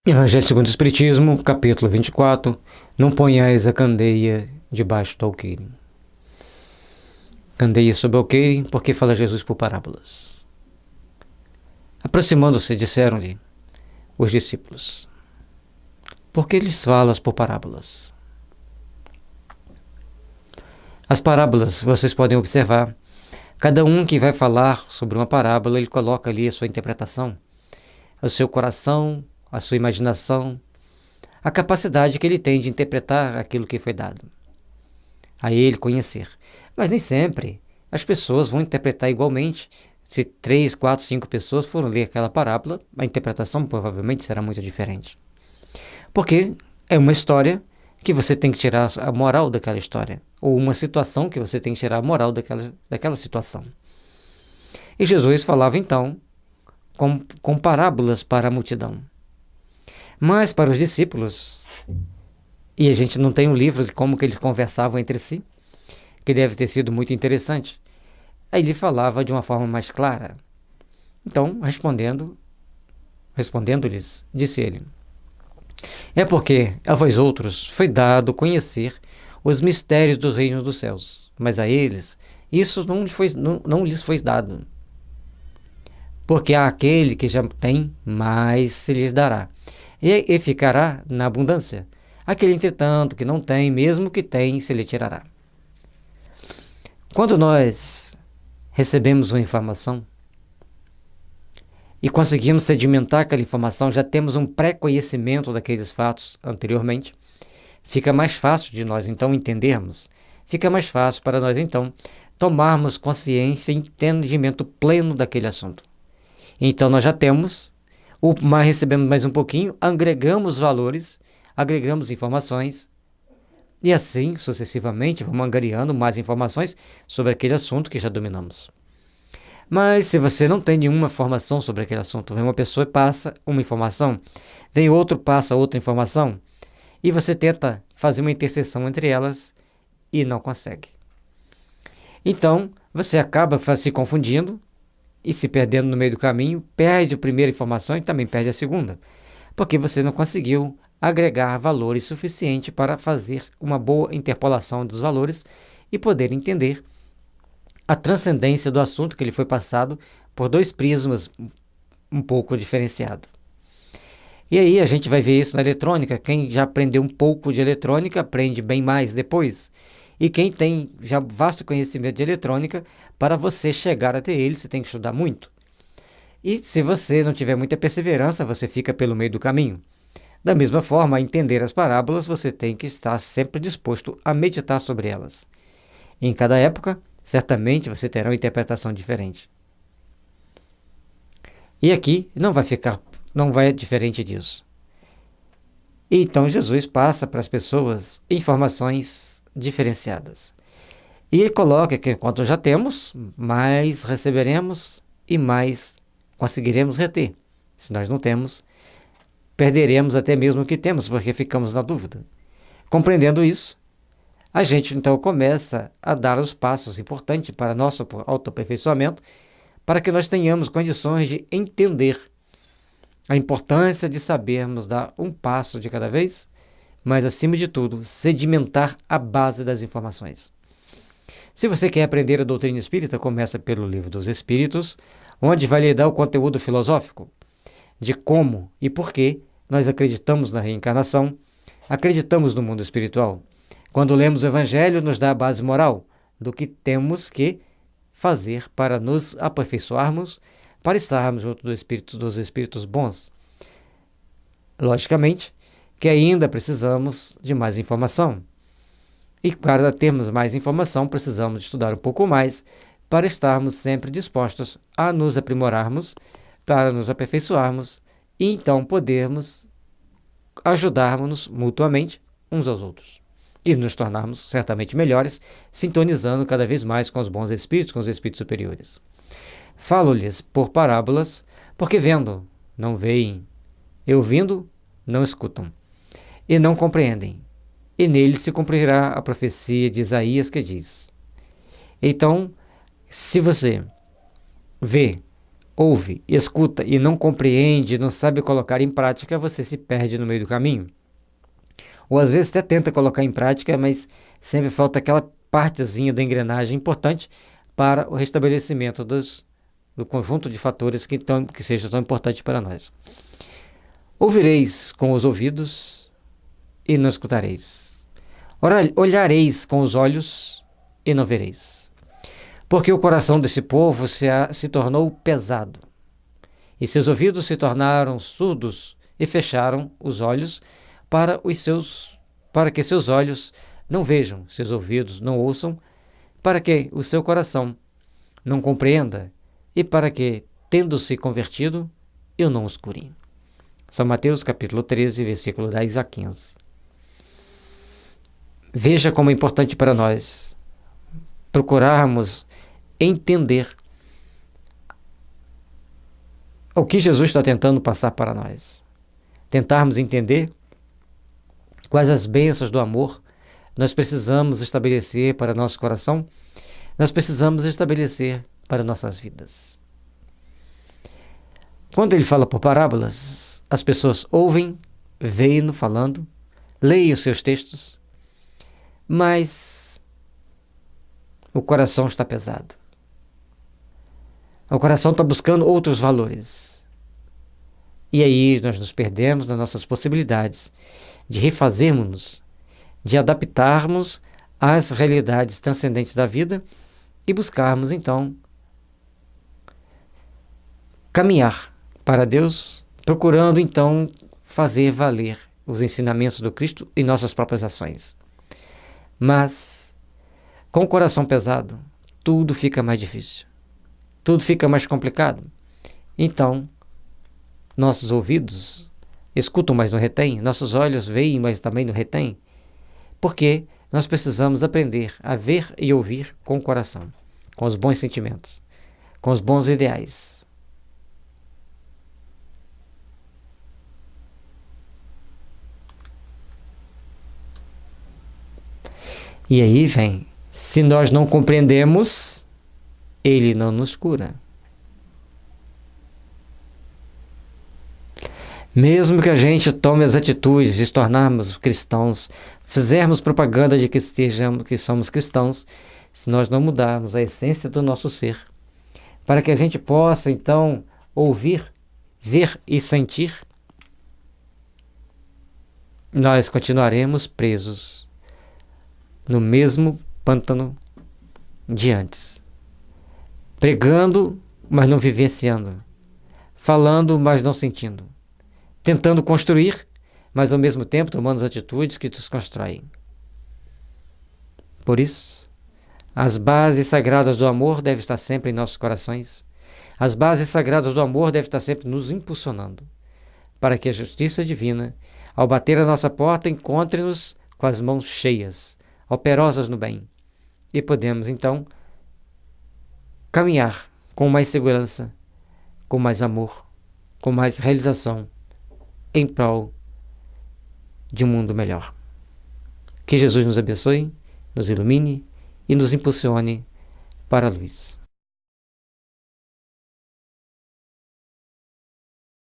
Evangelho segundo o Espiritismo, capítulo 24. Não ponhais a candeia debaixo do alqueire. Candeia sob o alqueire, porque fala Jesus por parábolas. Aproximando-se, disseram-lhe os discípulos: por que lhes falas por parábolas? As parábolas, vocês podem observar, cada um que vai falar sobre uma parábola, ele coloca ali a sua interpretação, o seu coração, a sua imaginação, a capacidade que ele tem de interpretar aquilo que foi dado a ele conhecer. Mas nem sempre as pessoas vão interpretar igualmente. Se 3, 4, 5 pessoas foram ler aquela parábola, a interpretação provavelmente será muito diferente. Porque é uma história que você tem que tirar a moral daquela história, ou uma situação que você tem que tirar a moral daquela situação. E Jesus falava então com parábolas para a multidão. Mas para os discípulos, e a gente não tem um livro de como que eles conversavam entre si, que deve ter sido muito interessante, aí ele falava de uma forma mais clara. Então, respondendo-lhes, disse ele: é porque a vós outros foi dado conhecer os mistérios dos reinos dos céus, mas a eles isso não lhes foi dado. Porque àquele que já tem, mais se lhes dará, e ficará na abundância. Aquele, entretanto, que não tem, mesmo que tem, se lhe tirará. Quando nós recebemos uma informação e conseguimos sedimentar aquela informação, já temos um pré-conhecimento daqueles fatos anteriormente, fica mais fácil de nós, então, entendermos. Fica mais fácil para nós, então, tomarmos consciência e entendimento pleno daquele assunto. Então, nós já temos, recebemos mais um pouquinho, agregamos valores, agregamos informações, e assim, sucessivamente, vamos angariando mais informações sobre aquele assunto que já dominamos. Mas se você não tem nenhuma formação sobre aquele assunto, vem uma pessoa e passa uma informação, vem outro, passa outra informação, e você tenta fazer uma interseção entre elas e não consegue. Então, você acaba se confundindo e se perdendo no meio do caminho, perde a primeira informação e também perde a segunda, porque você não conseguiu agregar valores suficientes para fazer uma boa interpolação dos valores e poder entender a transcendência do assunto que ele foi passado por dois prismas um pouco diferenciados. E aí a gente vai ver isso na eletrônica. Quem já aprendeu um pouco de eletrônica aprende bem mais depois. E quem tem já vasto conhecimento de eletrônica, para você chegar até ele, você tem que estudar muito. E se você não tiver muita perseverança, você fica pelo meio do caminho. Da mesma forma, a entender as parábolas, você tem que estar sempre disposto a meditar sobre elas. Em cada época, certamente você terá uma interpretação diferente. E aqui não vai diferente disso. Então Jesus passa para as pessoas informações diferenciadas. E coloca que quanto já temos, mais receberemos e mais conseguiremos reter. Se nós não temos, perderemos até mesmo o que temos, porque ficamos na dúvida. Compreendendo isso, a gente então começa a dar os passos importantes para nosso autoaperfeiçoamento, para que nós tenhamos condições de entender a importância de sabermos dar um passo de cada vez, mas acima de tudo, sedimentar a base das informações. Se você quer aprender a doutrina espírita, começa pelo Livro dos Espíritos, onde vai lhe dar o conteúdo filosófico de como e por que nós acreditamos na reencarnação, acreditamos no mundo espiritual. Quando lemos o Evangelho, nos dá a base moral do que temos que fazer para nos aperfeiçoarmos, para estarmos junto dos espíritos bons. Logicamente que ainda precisamos de mais informação. E para termos mais informação, precisamos estudar um pouco mais para estarmos sempre dispostos a nos aprimorarmos, para nos aperfeiçoarmos e então podermos ajudarmos mutuamente uns aos outros e nos tornarmos certamente melhores, sintonizando cada vez mais com os bons espíritos, com os espíritos superiores. Falo-lhes por parábolas, porque vendo, não veem, e ouvindo, não escutam, e não compreendem, e nele se cumprirá a profecia de Isaías que diz. Então, se você vê ouve, escuta e não compreende, não sabe colocar em prática, você se perde no meio do caminho. Ou às vezes até tenta colocar em prática, mas sempre falta aquela partezinha da engrenagem importante para o restabelecimento do conjunto de fatores que seja tão importante para nós. Ouvireis com os ouvidos e não escutareis. Olhareis com os olhos e não vereis. Porque o coração desse povo se tornou pesado, e seus ouvidos se tornaram surdos e fecharam os olhos para que seus olhos não vejam, seus ouvidos não ouçam, para que o seu coração não compreenda e para que, tendo-se convertido, eu não os cure. São Mateus capítulo 13, versículo 10 a 15. Veja como é importante para nós procurarmos entender o que Jesus está tentando passar para nós. Tentarmos entender quais as bênçãos do amor nós precisamos estabelecer para nosso coração, nós precisamos estabelecer para nossas vidas. Quando ele fala por parábolas, as pessoas ouvem, veem-no falando, leem os seus textos, mas o coração está pesado. O coração está buscando outros valores. E aí nós nos perdemos nas nossas possibilidades de refazermos-nos, de adaptarmos às realidades transcendentes da vida e buscarmos, então, caminhar para Deus, procurando, então, fazer valer os ensinamentos do Cristo em nossas próprias ações. Mas, com o coração pesado, tudo fica mais difícil. Tudo fica mais complicado. Então, nossos ouvidos escutam, mas não retêm. Nossos olhos veem, mas também não retêm. Porque nós precisamos aprender a ver e ouvir com o coração, com os bons sentimentos, com os bons ideais. E aí vem, se nós não compreendemos, Ele não nos cura. Mesmo que a gente tome as atitudes de se tornarmos cristãos, fizermos propaganda de que somos cristãos, se nós não mudarmos a essência do nosso ser, para que a gente possa, então, ouvir, ver e sentir, nós continuaremos presos no mesmo pântano de antes, pregando, mas não vivenciando, falando, mas não sentindo, tentando construir, mas ao mesmo tempo tomando as atitudes que desconstroem. Por isso, as bases sagradas do amor devem estar sempre em nossos corações. As bases sagradas do amor devem estar sempre nos impulsionando, para que a justiça divina, ao bater a nossa porta, encontre-nos com as mãos cheias, operosas no bem, e podemos, então, caminhar com mais segurança, com mais amor, com mais realização, em prol de um mundo melhor. Que Jesus nos abençoe, nos ilumine e nos impulsione para a luz.